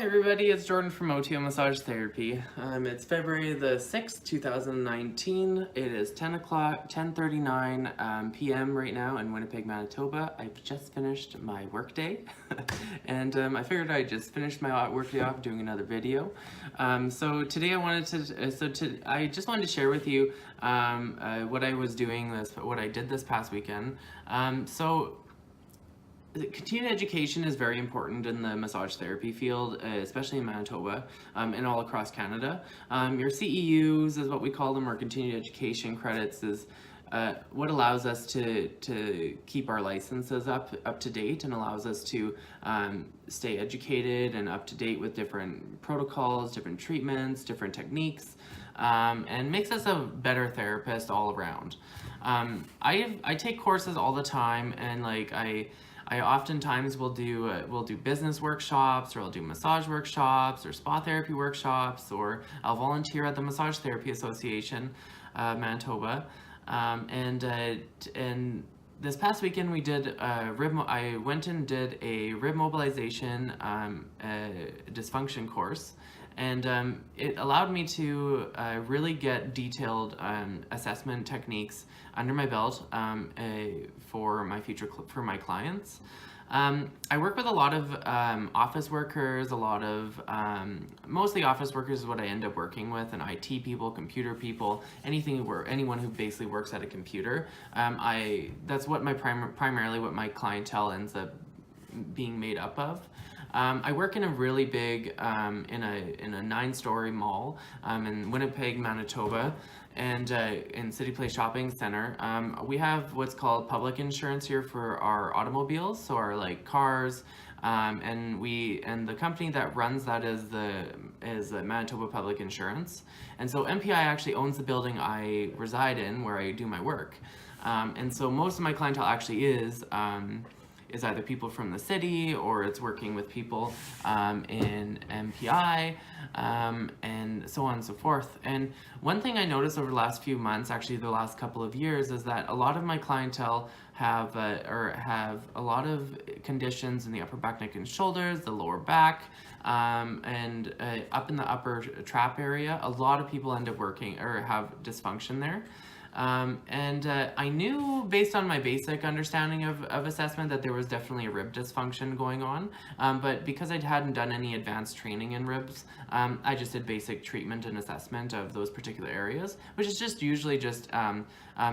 everybody, it's Jordan from Motio Massage Therapy. It's February the 6th, 2019. It is 10:39 p.m. right now in Winnipeg, Manitoba. I've just finished my workday and I figured I'd just finish my workday off doing another video. So today I just wanted to share with you what I was doing, what I did this past weekend. Continued education is very important in the massage therapy field, especially in Manitoba and all across Canada. Your CEUs is what we call them, or continued education credits, is what allows us to keep our licenses up to date and allows us to stay educated and up to date with different protocols, different treatments, different techniques, and makes us a better therapist all around. I take courses all the time, and I oftentimes will do business workshops, or I'll do massage workshops, or spa therapy workshops, or I'll volunteer at the Massage Therapy Association, Manitoba, and this past weekend we did I went and did a rib mobilization dysfunction course, and it allowed me to really get detailed assessment techniques under my belt for my clients. I work with a lot of office workers, mostly office workers is what I end up working with, and IT people, computer people, anyone who basically works at a computer. That's what primarily what my clientele ends up being made up of. I work in a really big, in a 9-story mall in Winnipeg, Manitoba, and in City Place Shopping Center. We have what's called public insurance here for our automobiles, so our cars, and the company that runs that is the Manitoba Public Insurance. And so MPI actually owns the building I reside in, where I do my work. And so most of my clientele actually is either people from the city, or it's working with people in MPI, and so on and so forth. And one thing I noticed over the last few months, actually the last couple of years, is that a lot of my clientele have a lot of conditions in the upper back, neck, and shoulders, the lower back, and up in the upper trap area. A lot of people end up working or have dysfunction there. I knew, based on my basic understanding of assessment, that there was definitely a rib dysfunction going on, but because I hadn't done any advanced training in ribs, I just did basic treatment and assessment of those particular areas, which is just usually just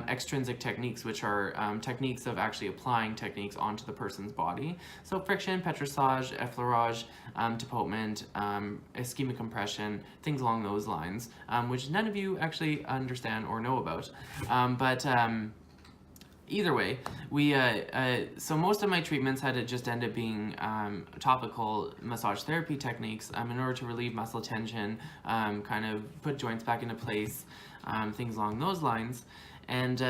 extrinsic techniques, which are techniques of actually applying techniques onto the person's body. So friction, petrissage, effleurage, tapotement, ischemic compression, things along those lines, which none of you actually understand or know about. Either way, so most of my treatments had to just end up being topical massage therapy techniques in order to relieve muscle tension, kind of put joints back into place, things along those lines. And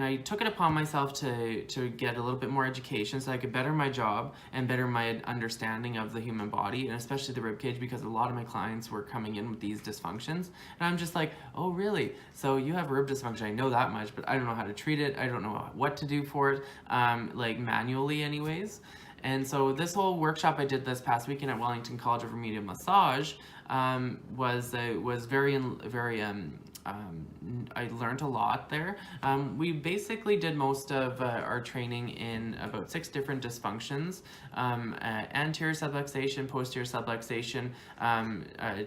I took it upon myself to get a little bit more education so I could better my job and better my understanding of the human body, and especially the rib cage, because a lot of my clients were coming in with these dysfunctions. And I'm just like, oh really? So you have rib dysfunction, I know that much, but I don't know how to treat it. I don't know what to do for it, manually anyways. And so this whole workshop I did this past weekend at Wellington College of Remedial Massage was very I learned a lot there. We basically did most of our training in about 6 different dysfunctions: anterior subluxation, posterior subluxation,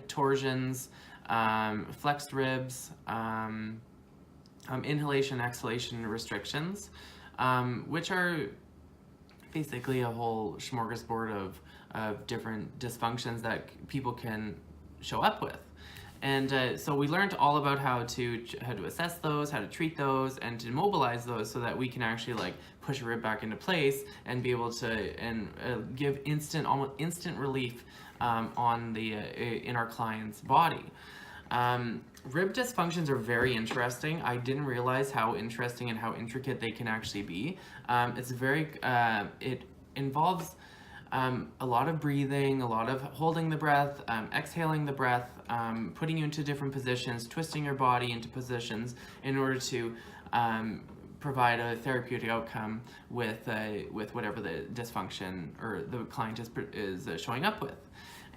torsions, flexed ribs, inhalation, exhalation restrictions, which are basically a whole smorgasbord of different dysfunctions that people can show up with. And so we learned all about how to assess those, how to treat those, and to mobilize those so that we can actually push a rib back into place and be able to give almost instant relief in our client's body. Rib dysfunctions are very interesting. I didn't realize how interesting and how intricate they can actually be. It involves a lot of breathing, a lot of holding the breath, exhaling the breath, putting you into different positions, twisting your body into positions in order to provide a therapeutic outcome with whatever the dysfunction or the client is showing up with.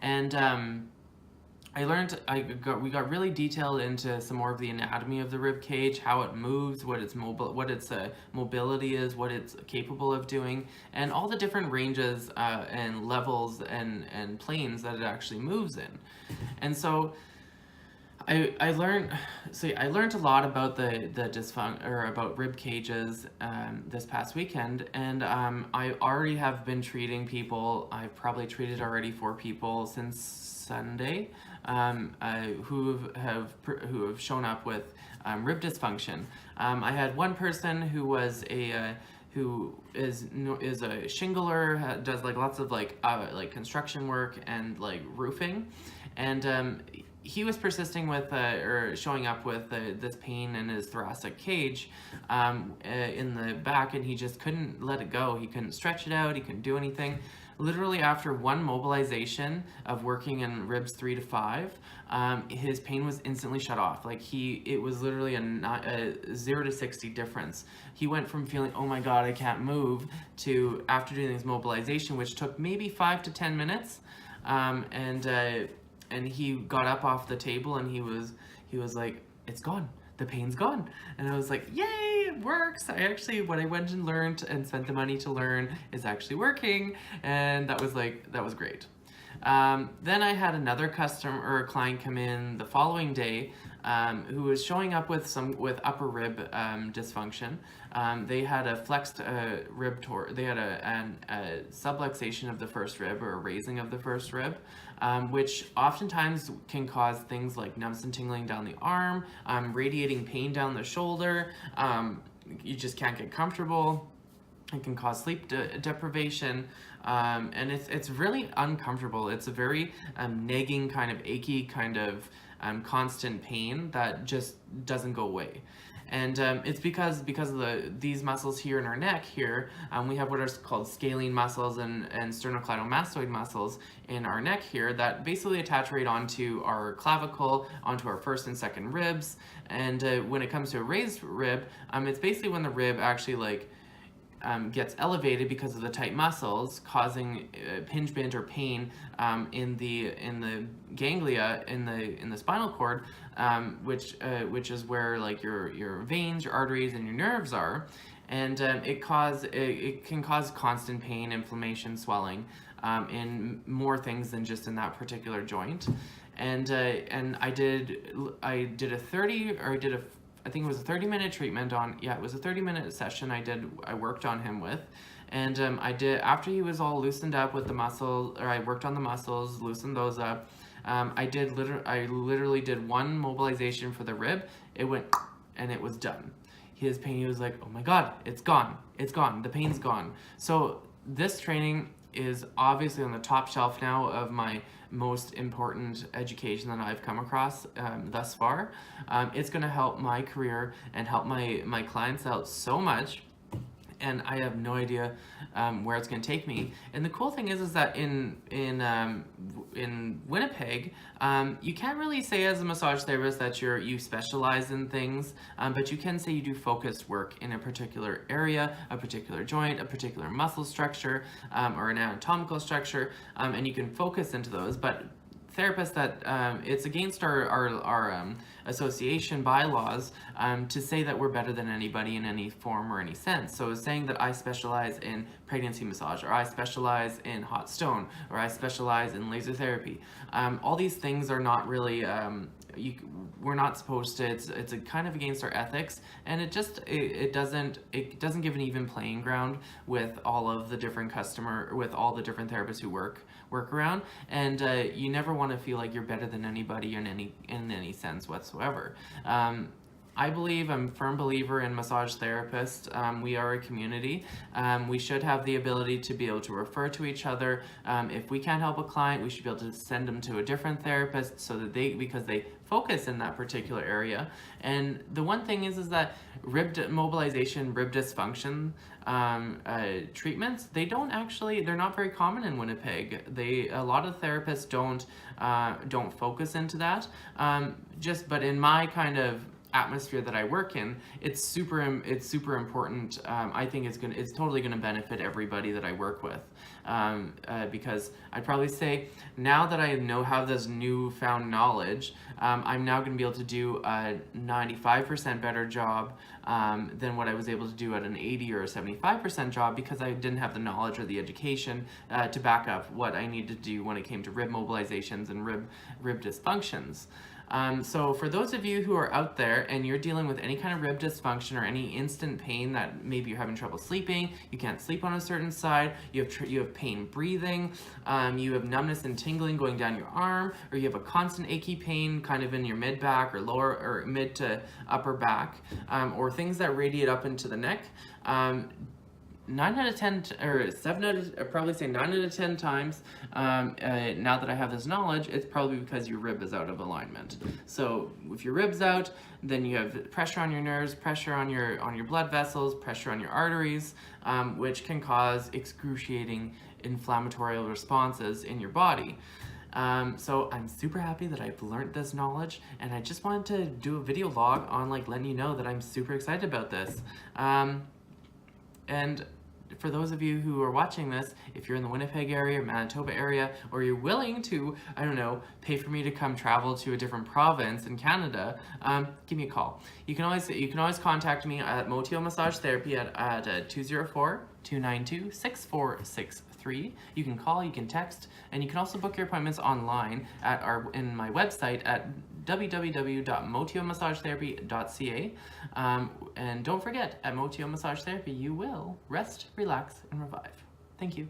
And we got really detailed into some more of the anatomy of the rib cage, how it moves, what its mobility is, what it's capable of doing, and all the different ranges and levels and planes that it actually moves in. And so I learned a lot about the about rib cages this past weekend, and I already have been treating people. I've probably treated already 4 people since Sunday who have shown up with rib dysfunction. I had one person who was who is a shingler, does like lots of like construction work and like roofing, and he was persisting with or showing up with this pain in his thoracic cage in the back, and he just couldn't let it go. He couldn't stretch it out. He couldn't do anything. Literally after one mobilization of working in ribs 3 to 5, his pain was instantly shut off. Like it was literally a 0 to 60 difference. He went from feeling, oh my God, I can't move, to after doing this mobilization, which took maybe 5 to 10 minutes, and he got up off the table and he was like, it's gone. The pain's gone. And I was like, yay, it works. What I went and learned and spent the money to learn is actually working. And that was great. Then I had another customer or client come in the following day who was showing up with upper rib dysfunction. They had a flexed rib they had a subluxation of the first rib, or a raising of the first rib, which oftentimes can cause things like numbness and tingling down the arm, radiating pain down the shoulder. You just can't get comfortable. It can cause sleep deprivation, and it's really uncomfortable. It's a very nagging, kind of achy, kind of constant pain that just doesn't go away. And it's because of these muscles here in our neck here, we have what are called scalene muscles and sternocleidomastoid muscles in our neck here that basically attach right onto our clavicle, onto our first and second ribs. And when it comes to a raised rib, it's basically when the rib actually gets elevated because of the tight muscles, causing impingement or pain in the ganglia in the spinal cord, which is where like your veins, your arteries, and your nerves are, and it can cause constant pain, inflammation, swelling in more things than just in that particular joint. And I did a 30 or I did a I think it was a 30-minute treatment it was a 30-minute session I worked on him with. And after he was all loosened up with the muscle, or I worked on the muscles, loosened those up, I literally did one mobilization for the rib. It went, and it was done. His pain, he was like, oh my God, it's gone. It's gone. The pain's gone. So this training is obviously on the top shelf now of my most important education that I've come across thus far. It's going to help my career and help my clients out so much, and I have no idea where it's going to take me. And the cool thing is that in Winnipeg, you can't really say as a massage therapist that you specialize in things, but you can say you do focused work in a particular area, a particular joint, a particular muscle structure, or an anatomical structure, and you can focus into those. But therapists that it's against our association bylaws to say that we're better than anybody in any form or any sense. So saying that I specialize in pregnancy massage, or I specialize in hot stone, or I specialize in laser therapy, all these things are not really we're not supposed to. It's a kind of against our ethics, and it doesn't give an even playing ground with all of the different with all the different therapists who work around, and you never want to feel like you're better than anybody in any sense whatsoever. I'm a firm believer in massage therapists. We are a community. We should have the ability to be able to refer to each other. If we can't help a client, we should be able to send them to a different therapist so that because they focus in that particular area. And the one thing is that mobilization, rib dysfunction treatments, they're not very common in Winnipeg. A lot of therapists don't focus into that. But in my kind of atmosphere that I work in, it's super important. I think it's totally gonna benefit everybody that I work with, because I'd probably say now that I have this newfound knowledge, I'm now gonna be able to do a 95% better job than what I was able to do at an 80 or a 75% job, because I didn't have the knowledge or the education to back up what I needed to do when it came to rib mobilizations and rib dysfunctions. So for those of you who are out there and you're dealing with any kind of rib dysfunction or any instant pain, that maybe you're having trouble sleeping, you can't sleep on a certain side, you have pain breathing, you have numbness and tingling going down your arm, or you have a constant achy pain kind of in your mid back or lower or mid to upper back, or things that radiate up into the neck, 9 out of 10, or 7 out of, probably say 9 out of 10 times, now that I have this knowledge, it's probably because your rib is out of alignment. So if your rib's out, then you have pressure on your nerves, pressure on your blood vessels, pressure on your arteries, which can cause excruciating inflammatory responses in your body. So I'm super happy that I've learned this knowledge, and I just wanted to do a video log on letting you know that I'm super excited about this. And for those of you who are watching this, if you're in the Winnipeg area or Manitoba area, or you're willing to, I don't know, pay for me to come travel to a different province in Canada, give me a call. You can always contact me at Motio Massage Therapy at 204-292-6463. You can call, you can text, and you can also book your appointments online at in my website at www.motiomassagetherapy.ca. And don't forget, at Motio Massage Therapy, you will rest, relax, and revive. Thank you.